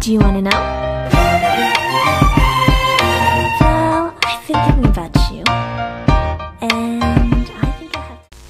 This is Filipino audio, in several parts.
Do you want to know? Well, I've been thinking about you. And I think I have to...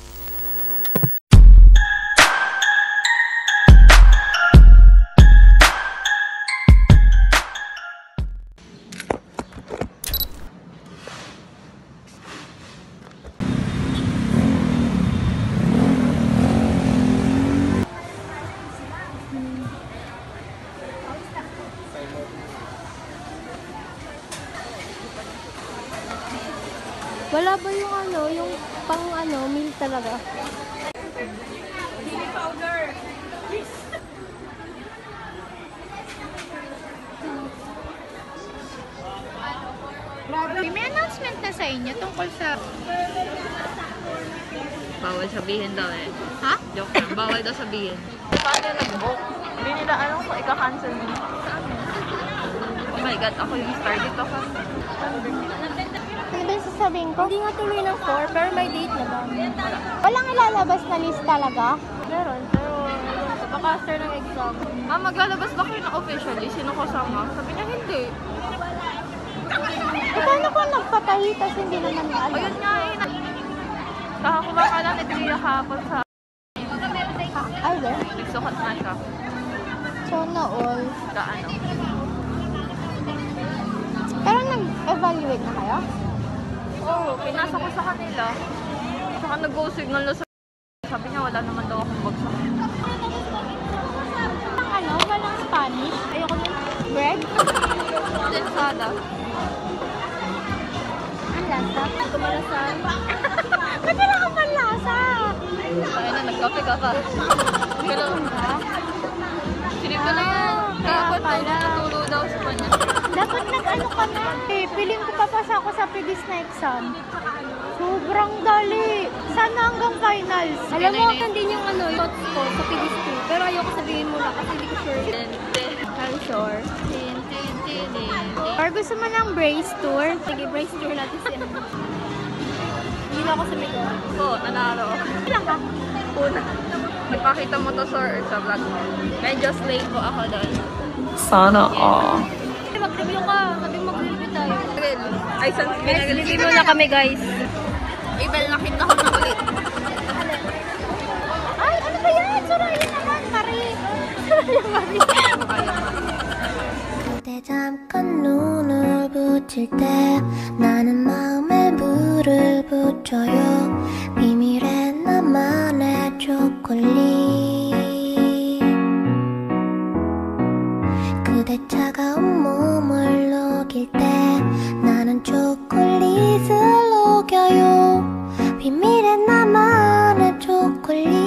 Wala ba yung yung pang meal talaga? May announcement na sa inyo tungkol sa... Bawal sabihin daw eh. Ha? Joke lang. Bawal daw sabihin. Paano nag-book? Hindi nila alam kung ika-cancel mo. Oh my god, ako yung star dito ka. Ano ba yung sasabihin ko? Hindi nga tuloy ng 4, pero may date na ba? Walang ilalabas na list talaga? Meron, pero baka after ng exam. Maglalabas ba kayo ng officially? Sino kasama? Sabi niya hindi. Paano ko nagpatahi, tapos hindi naman alam? Ayun nga eh. Kakakuha ka lang ni Tria hapon sa... Ay, there? Nagsukat na siya. So, na all. Sa ano? Pero nag-evaluate na kayo? Oo, pinasa ko sa kanila. Saka nag-go signal na sa... Sabi niya wala naman daw akong bagsak. Walang Spanish? Ayoko ng bread? Densada. Ang lasa? Kumalasan? Ba't wala ka pang lasa? Kaya na, nagkape ka pa. Pero... Sinip ko na yan. Kapag natutulo daw sa kanya. Dapat nag-ano ka na. Piling ko papasa ako sa previous na exam. Sobrang dali. Sana hanggang finals. Alam mo, nandun yung thoughts ko sa previous 2. Pero ayoko sabihin mo na kasi hindi ko sure. I'm sure. Or gusto mo ng brace tour? Sige, brace tour natin siya. Hindi na ako sumigaw. Oo, nanalo ako. Ilang ka? Una. Ipakita mo to sa vlog. Medyo slave po ako doon. Sana all. Mag-review ka. Sabi mag-review tayo. Ay, sans Review na kami, guys. Ibel, nakita ko na ulit. Ay, ano ba yan? Soraya naman, Marie. Soraya, Marie. 그대 잠깐 눈을 붙일 때 나는 마음에 물을 붙여요 비밀의 나만의 초콜릿 그대 차가운 몸을 녹일 때 나는 초콜릿을 녹여요 비밀의 나만의 초콜릿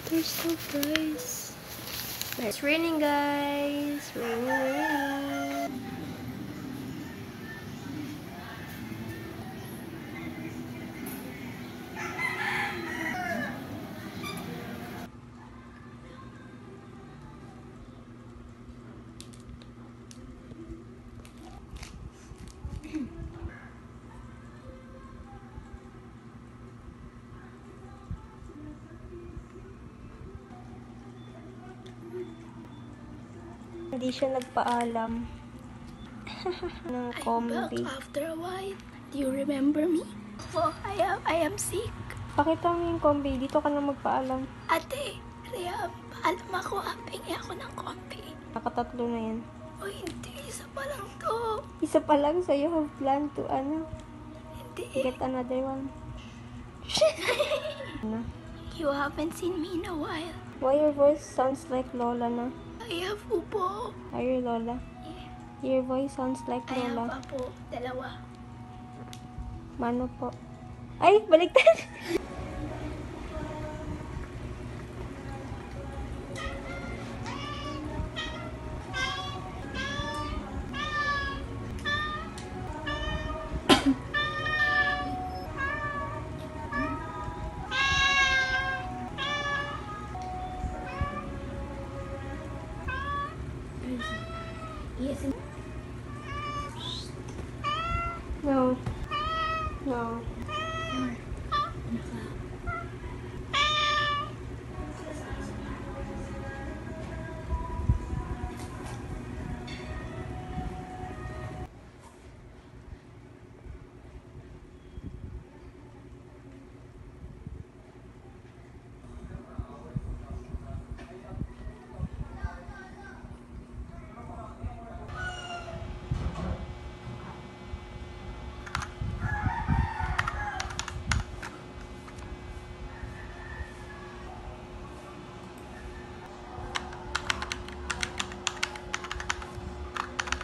There's surprise. It's raining, guys. Raining. Hindi siya nagpaalam ng combi. After a while, do you remember me? Oh, I am sick. Pakita mo yung combi. Dito ka na magpaalam. Ate, Rhea, paalam ako. Pingi ako ng kombi. Nakatatlo na yan. Oh, hindi. Isa pa lang to. Isa pa lang, so you have plan to, Hindi. get another one. You haven't seen me in a while. Why your voice sounds like Lola na? I have upo. Are you Lola? Your voice sounds like I have Lola. apo. Dalawa. Mano po? Ay, baliktad! Yes. No. No.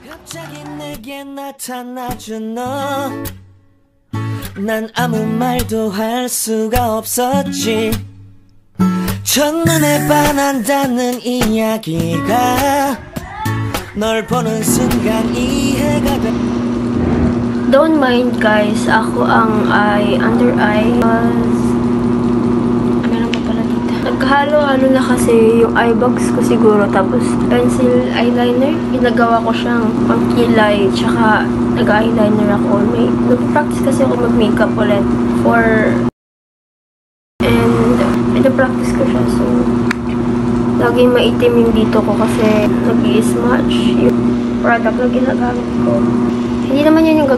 갑자기 내게 나타나준 너 난 아무 말도 할 수가 없었지 첫눈에 반한다는 이야기가 널 보는 순간 이해가 돼 Don't mind guys, ako ang under eye meron pa pala dito. Naghalo-halo na kasi yung eye box ko siguro, tapos pencil eyeliner, ginagawa ko siyang pangkilay, tsaka nag-eyeliner ako. Nag-practice kasi ako mag-makeup ulit and pinapractice ko siya, so laging maitim yung dito ko kasi nag-i-smudge yung product na ginagamit ko. Hindi naman yan yung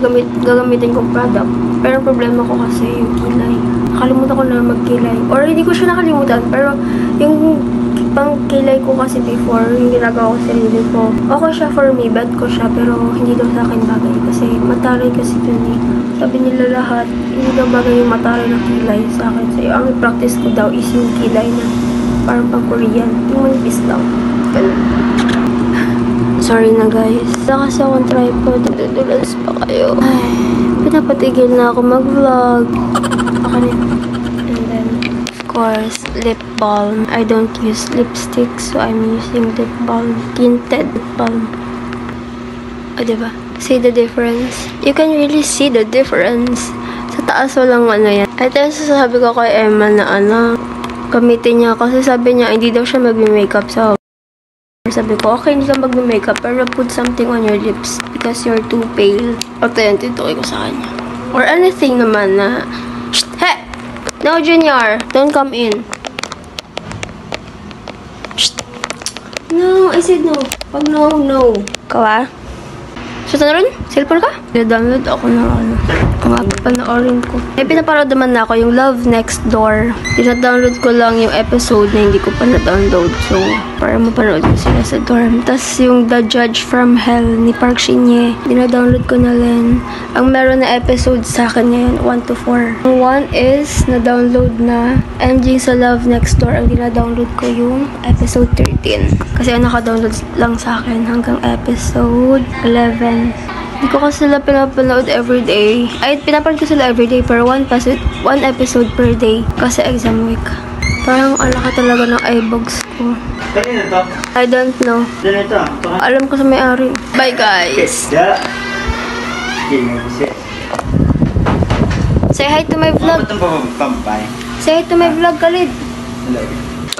gagamitin kong product. Pero problema ko kasi yung kilay. Nakalimutan ko na magkilay. Or hindi ko siya nakalimutan. Pero yung pangkilay ko kasi before, yung ginagawa ko sa sarili ko, okay siya for me, bad ko siya, pero hindi daw sa akin bagay. Kasi mataray kasi dun eh. Sabi nila lahat, hindi daw bagay yung mataray na kilay sa akin. So ang practice ko daw is yung kilay na parang pang Korean. Yung manipis daw. Ganun. Sorry na guys. Wala kasi akong tripod. Nadudulas pa kayo. Ay, pinapatigil na ako mag-vlog. Okay. And then, of course, lip balm. I don't use lipstick, so I'm using lip balm. Tinted lip balm. O, diba? See the difference? You can really see the difference. Sa taas walang ano yan. At sasabi ko kay Emma na gamitin niya. Kasi sabi niya, hindi daw siya mag-makeup sa sabi ko, okay, hindi ka mag-makeup, pero put something on your lips because you're too pale. At yun, titukoy ko sa kanya. Or anything naman na, shh, hey! No, Junior! Don't come in. Shh. No, I said no. Pag no, no. Kawa? So, na rin? Cellphone ka? Download ako ng panoorin ko. May pinaparod naman na ako yung Love Next Door. Dina-download ko lang yung episode na hindi ko pa na-download. So, para mapanood ko sila sa dorm. Tapos yung The Judge from Hell ni Park Shin-hye. Dina-download ko na rin. Ang meron na episode sa akin ngayon, 1 to 4. Ang 1 is na-download na MJ sa Love Next Door. Ang dina-download ko yung episode 13. Kasi ang naka-download lang sa akin hanggang episode 11. Hindi ko kasi sila pinapanood everyday. Ay, pinapanood ko sila everyday pero one episode per day. Kasi exam week. Parang alaka talaga ng eyebags ko. Kanina to? I don't know. Ganito. Alam ko sa may-ari. Bye guys! Say hi to my vlog. Say hi to my vlog, Khalid.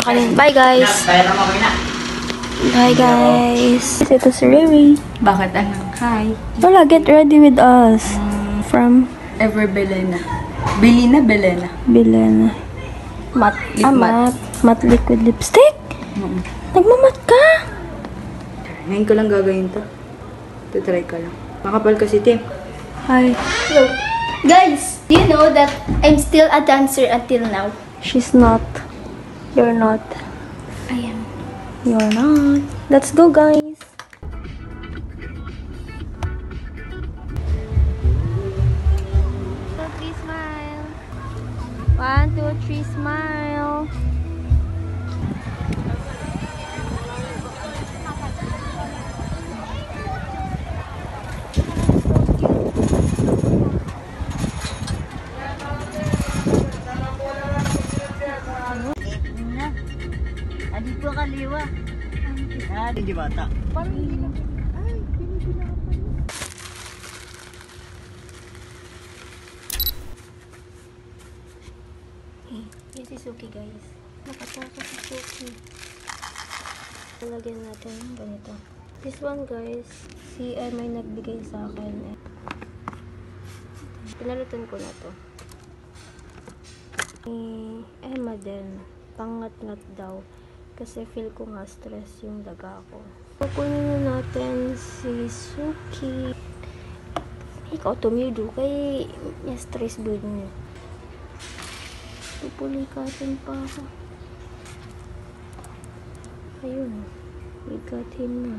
Okay, bye guys! Bye guys! Ito si Riri. Bakit Hi. Wala, get ready with us. From? Ever Belena. Belena. Matte. Matte liquid lipstick? Nagmamat ka? Ngayon ko lang gagawin to. Try ko lang. Makapal kasi, Tim. Hi. Hello. Guys, do you know that I'm still a dancer until now? She's not. You're not. I am. You're not. Let's go, guys. Smile. 1, 2, 3, smile. Hindi bata. Parang hindi na. Ay, binibila ka pa rin. This is Suki, guys. Nakataka si Suki. Lagyan natin ng ganito. This one, guys, si Emma ay nagbigay sa akin. Pinalutan ko na to. Emma din. Pangat-ngat daw. Kasi feel ko nga stress yung daga ko. Kukunin na natin si Suki. Ikaw tumido kay niya stress build niya. Pupulikatin pa ako. Ayun. We got him na.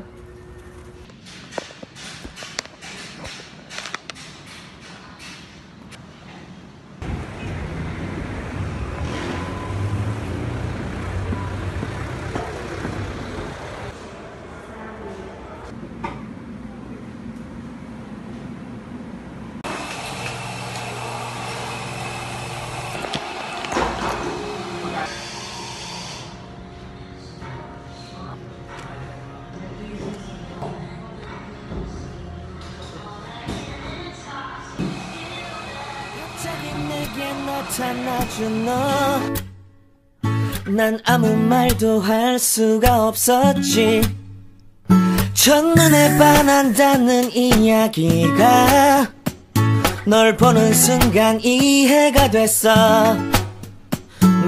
내게 나타나준 너 난 아무 말도 할 수가 없었지 첫눈에 반한다는 이야기가 널 보는 순간 이해가 됐어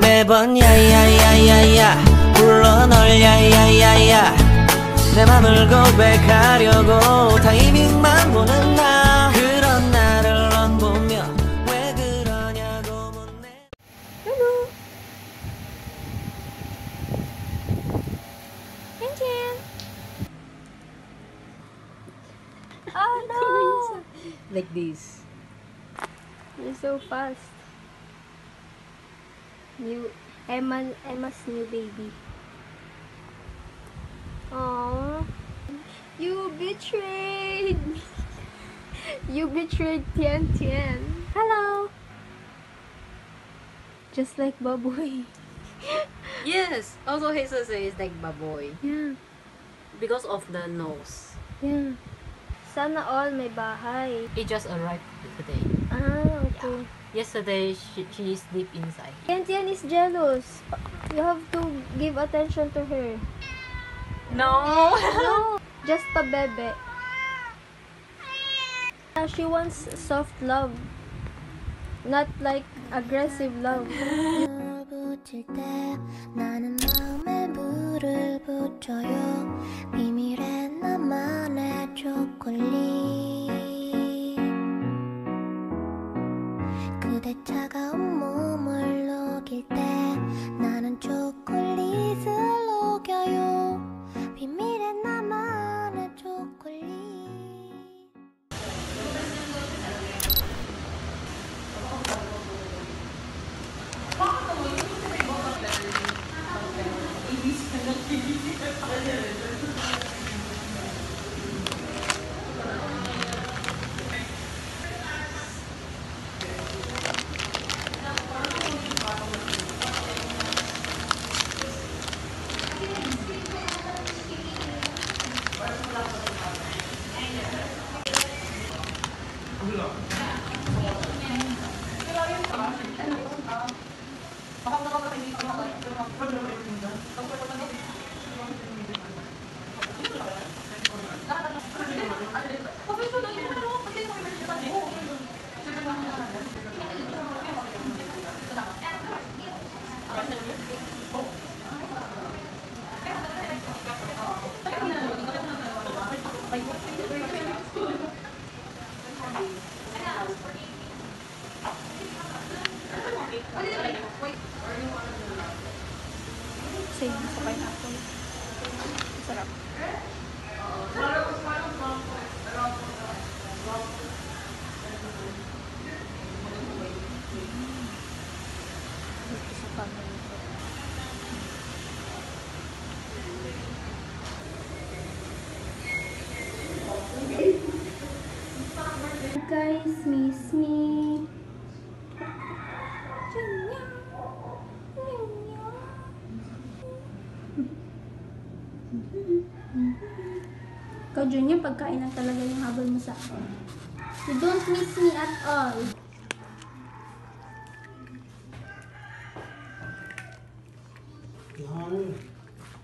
매번 야야야야야 불러 널 야야야야 내 맘을 고백하려고 타이밍만 보는 나 그런 나를 넌 보며 왜 그러냐고 묻네 Hello! Tintin! Oh no! Like this. You're so fast. Emma's new baby. Aww. You betrayed me. You betrayed Tian Tian. Hello. Just like Baboy. Yes. Also, Jesus is like baboy. Yeah. Because of the nose. Yeah. Sana all may bahay. It just arrived today. Ah, okay. Yesterday, she is deep inside. Tian Tian is jealous. You have to give attention to her. No! No, just pa-bebe. She wants soft love, not like aggressive love. 붙일 때 나는 마음에 물을 붙여요 비밀의 나만의 초콜릿 그대 차가운 몸을 녹일 때 나는 초콜릿을 녹여요 비밀의 나만의 초콜릿 Same sa pineapple. Sarap. Sa family ko. Guys, miss me. Ikaw, Junior, pagkain lang talaga yung habol mo sa akin. You don't miss me at all.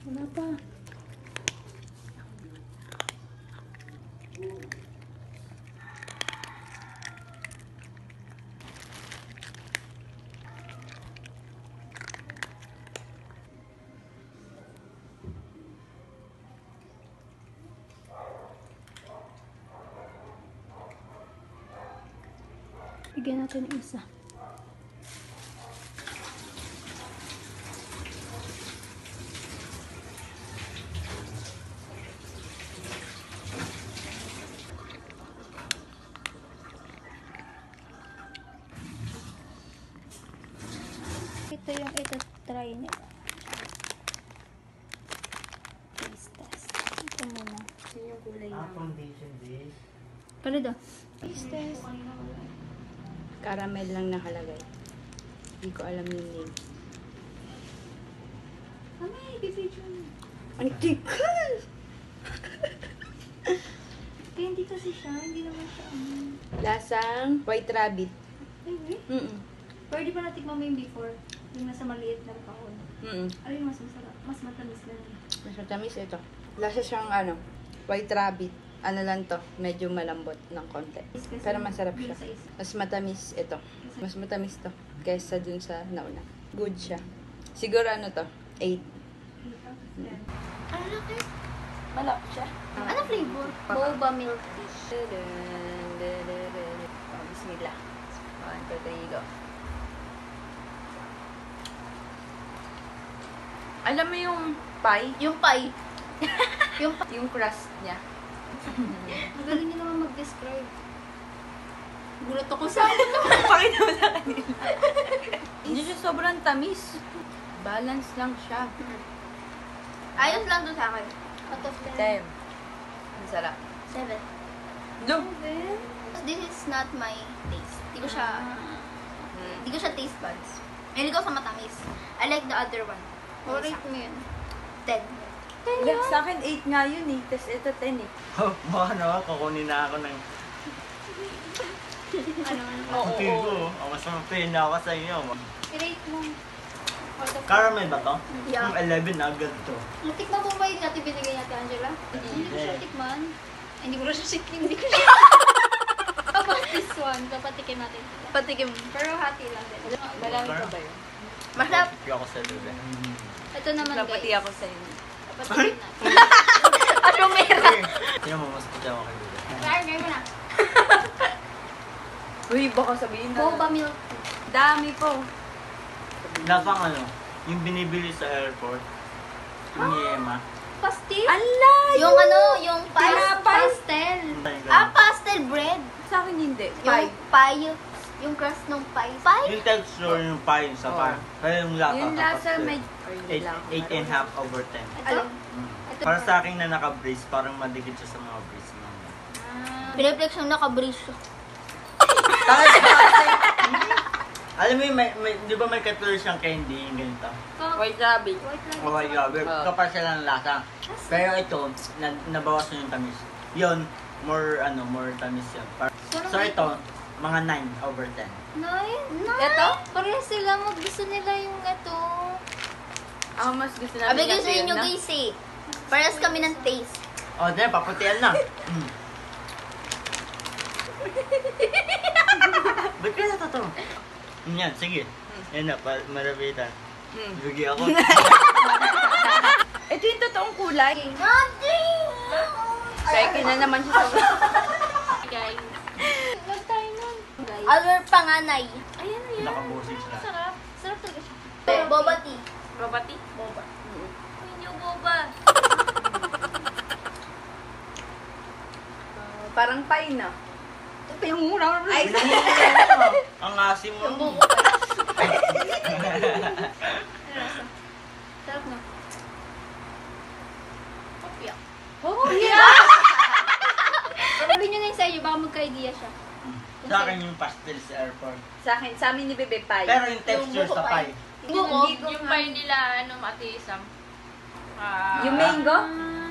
Wala pa. Bigyan natin ng isa. Ito yung ito-try nila. Taste test. Ito muna. Yun yung kulay na. Pala daw. Taste test. Caramel lang nakalagay. Hindi ko alam yung name. Mami, i-video mo. Ang tikal! Kaya hindi kasi siya. Hindi naman siya. Lasang white rabbit. Ay, wait. Pwede pa natikman mo yung before. Yung nasa maliit na kahon. Ano yung mas masarap? Mas matamis na lang. Mas matamis ito. Lasa siyang ano, white rabbit. Ano lang to, medyo malambot ng konti. Pero masarap siya. Mas matamis ito. Mas matamis to kaysa dun sa nauna. Good siya. Siguro ano to, 8. Ano laki? Malaki siya. Ano flavor? Boba milk tea. Oh, bismillah. 1, 2, 3, go. Alam mo yung pie? Yung pie. Yung crust niya. Magaling niyo naman mag-describe. Gulat ako sa Pakita mo sa kanila. Hindi siya sobrang tamis. Balance lang siya. ayos lang doon sa akin. Out of 10. 10. Ang sarap. 7. Look! This is not my taste. Hindi ko siya taste buds. Hindi ko sa matamis. I like the other one. Rate mo yun. 10. Sa akin 8 nga yun eh. Tapos ito 10 eh. Baka naman, kukunin na ako ng puti ko. Mas mapin na ako sa inyo. I-rate mo. Caramel ba to? Yeah. 11 agad to. Natikman mo ba yung dati binigay natin, Angela? Hindi ko siya tikman. Hindi ko siya Tapos this one, kapatikim natin. Patikim. Pero hati lang din. Marami pa ba yun? Masarap. Hindi ako sa lube. Ito naman guys. Napati ako sa inyo. Kapatikim natin. Ano meron? Tingnan mo, mas puti ako kay lube. Try mo na. Uy, baka sabihin na. Boba milk. Dami po. Lasang ano, yung binibili sa airport. Yung yema. Pastil? Alay! Yung ano, yung Tinapay. pastel. Pastel bread. Sa akin hindi. Yung pie. Yung crust ng pie. Pie? Yung texture yung pie sa pie. Kaya yung lasa. Yung lasa may... 8.5 over 10. Ito? Para sa akin na naka-brace, parang madikit siya sa mga brace mo. Pinaplex yung naka-brace. Alam mo yung, di ba may katulad siyang candy, yung ganito? White rabbit. Oh my God, kapal siya ng lasa. Pero ito, nabawas na yung tamis. Yun, more tamis yun. So ito, mga 9 over 10. Nine? Ito? Parehas sila. Gusto nila yung ito. Ako mas gusto namin Abi gusto nyo guys eh. Parehas kami ng taste. Oh, di, paputian na. Ba't kaya na to? Yan, sige. Yan na, marabitan. Bigyan ako. Ito yung totoong kulay. Nothing! Second na naman siya sa... Guys. Love tayo nun. Our panganay. Ayan o yan. Nakabusig siya. Sarap. Sarap talaga siya. Boba tea. Boba tea? Boba. Hindi boba. Parang pie na. Ito yung mura. Ay, Ang asim mo. Yung buko pa. Sarap na. Kopya. oh, Sabihin nyo na yung sa inyo, baka magka-idea siya. Sa akin yung pastel sa airport. Sa amin ni Bebe pie. Pero yung texture buko sa pie. pie. Buko? Yung pie nila, ano, matiisang. Yung mango?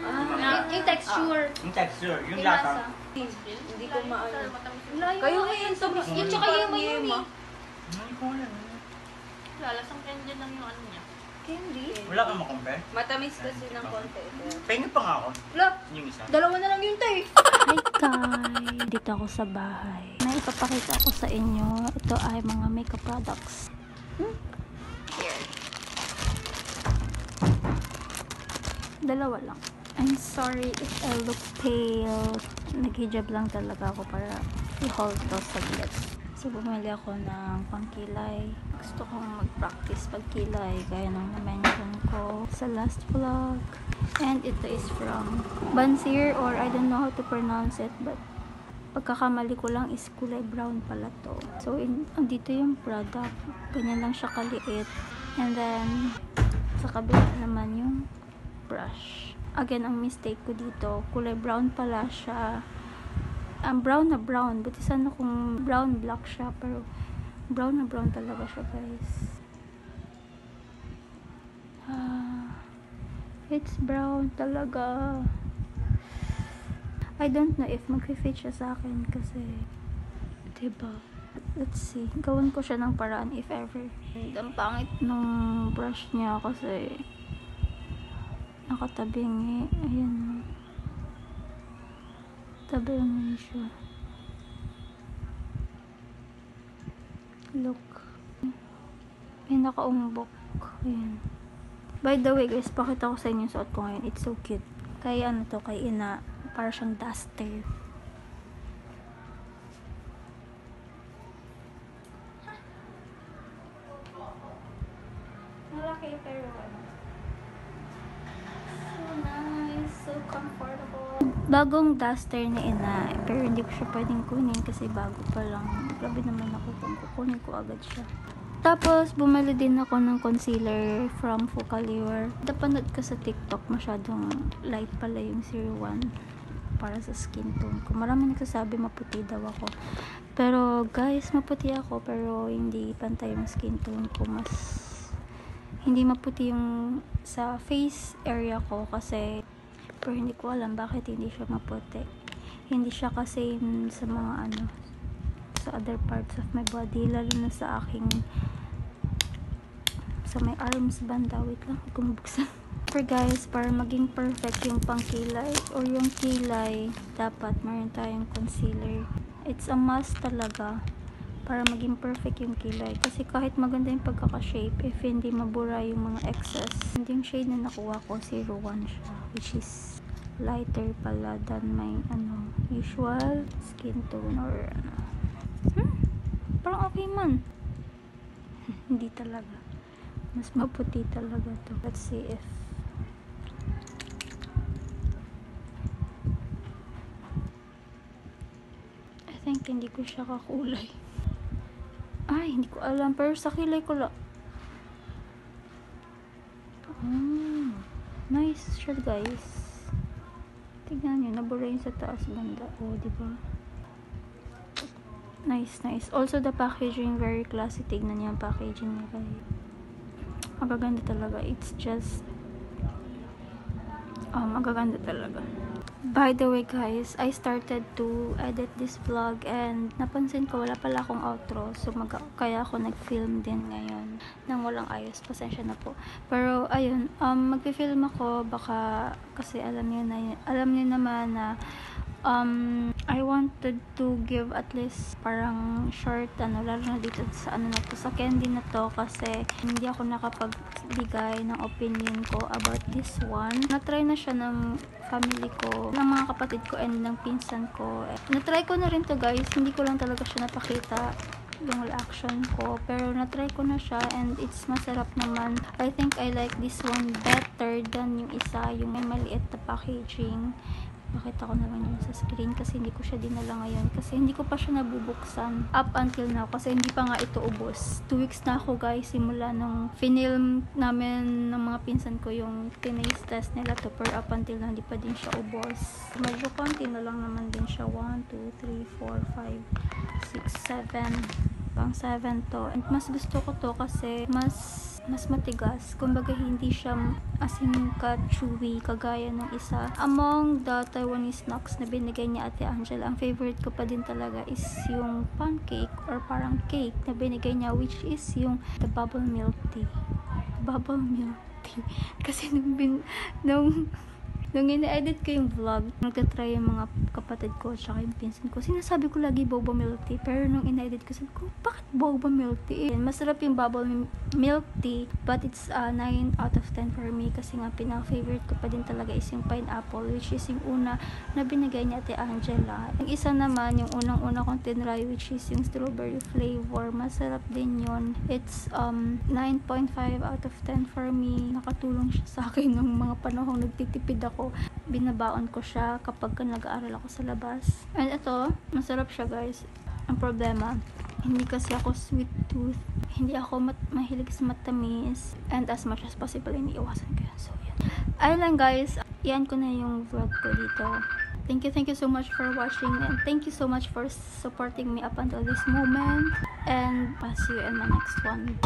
Yung texture. Yung texture, yung Yung lasa. lasa. Hindi ko maano. Kayo ngayon, tamis. Yung tsaka yung yummy. Hindi ko alam. Lalasang candy lang yung ano niya. Candy? Wala kang makompare? Matamis kasi ng konti. Pengi pa nga ako. Wala. Yung isa. Dalawa na lang yun, tay. Hi guys! Dito ako sa bahay. May ipapakita ko sa inyo. Ito ay mga makeup products. Dalawa lang. I'm sorry if I look pale. Naghijab lang talaga ako para i-hold to saglit. So, bumili ako ng pangkilay. Gusto kong mag-practice pagkilay gaya ng na-mention ko sa last vlog. And ito is from Bansier, or I don't know how to pronounce it, but pagkakamali ko lang is kulay brown pala to. So, andito yung product. Ganyan lang siya kaliit. And then, sa kabila naman yung brush. Again, ang mistake ko dito, kulay brown pala siya. Ang brown na brown. Buti sana kung brown black siya, pero brown na brown talaga siya, guys. It's brown talaga. I don't know if mag-fit siya sa akin kasi, diba? Let's see. Gawin ko siya ng paraan if ever. Ang pangit ng brush niya kasi nakatabing eh. Ayan. Tabi lang siya. Look. May nakaumbok. Ayan. By the way guys, pakita ko sa inyo yung suot ko ngayon. It's so cute. Kaya ano to, kay ina. Para siyang duster. Malaki pero ano. So nice. So comfortable. Bagong duster ni ina. Pero hindi ko siya pwedeng kunin kasi bago pa lang. Grabe naman ako kung kukunin ko agad siya. Tapos, bumili din ako ng concealer from Focallure. Napanood ko sa TikTok, masyadong light pala yung 01 para sa skin tone ko. Marami nagsasabi maputi daw ako. Pero, guys, maputi ako pero hindi pantay yung skin tone ko. Mas hindi maputi yung sa face area ko kasi pero hindi ko alam bakit hindi siya maputi. Hindi siya kasi sa mga ano, sa other parts of my body, lalo na sa aking sa may arms banda. Wait lang, kumubuksan. For guys, para maging perfect yung pangkilay or yung kilay, dapat meron tayong concealer. It's a must talaga para maging perfect yung kilay. Kasi kahit maganda yung pagkaka-shape, if hindi mabura yung mga excess. And yung shade na nakuha ko, 01 siya, which is lighter pala than my ano, usual skin tone or ano. Parang okay man. Hindi talaga. Mas maputi talaga to. Let's see if I think hindi ko siya kakulay. Ay, hindi ko alam. Pero sa kilay ko lang. Nice siya, guys. Tignan nyo. Nabura yung sa taas banda. Oh, diba? Nice, nice. Also, the packaging, very classy. Tignan niya ang packaging niya, guys. Magaganda talaga. It's just magaganda talaga. By the way guys, I started to edit this vlog and napansin ko wala pala akong outro. So kaya ako nag-film din ngayon nang walang ayos. Pasensya na po. Pero ayun, mag-film ako baka kasi alam niyo naman na I wanted to give at least parang short lalo na dito sa ano na to, sa candy na to, kasi hindi ako nakapagbigay ng opinion ko about this one. Natry na siya ng family ko, ng mga kapatid ko and ng pinsan ko. Natry ko na rin to guys, hindi ko lang talaga siya napakita yung reaction ko, pero natry ko na siya and it's masarap naman. I think I like this one better than yung isa, yung may maliit na packaging. Makita ko na lang yun sa screen kasi hindi ko siya dinala ngayon kasi hindi ko pa siya nabubuksan up until now kasi hindi pa nga ito ubos. 2 weeks na ako guys simula nung finilm namin ng mga pinsan ko yung taste test nila to, pero up until now hindi pa din siya ubos. Medyo konti na lang naman din siya. 1, 2, 3, 4, 5, 6, 7 pang 7 to. And mas gusto ko to kasi mas mas matigas. Kumbaga, hindi siya asin ka-chewy, kagaya ng isa. Among the Taiwanese snacks na binigay ni Ate Angela, ang favorite ko pa din talaga is yung pancake or parang cake na binigay niya, which is yung the bubble milk tea. Bubble milk tea. Kasi nung ina-edit ko yung vlog, nagtatry yung mga kapatid ko tsaka yung pinsan ko. Sinasabi ko lagi boba milk tea. Pero nung ina-edit ko, sabi ko, bakit boba milk tea? Masarap yung bubble milk tea, but it's 9 out of 10 for me. Kasi nga, pinaka-favorite ko pa din talaga is yung pineapple, which is yung una na binigay ni Ate Angela. Yung isa naman, yung unang-una kong tinry, which is yung strawberry flavor. Masarap din yun. It's 9.5 out of 10 for me. Nakatulong siya sa akin nung mga panahong nagtitipid ako. Binabaon ko siya kapag nag-aaral ako sa labas. And ito, masarap siya guys. Ang problema, hindi kasi ako sweet tooth. Hindi ako mahilig sa matamis. And as much as possible, iniiwasan ko yan. So, yan. Ayun lang guys. Yan ko na yung vlog ko dito. Thank you so much for watching. And thank you so much for supporting me up until this moment. And I'll see you in my next one.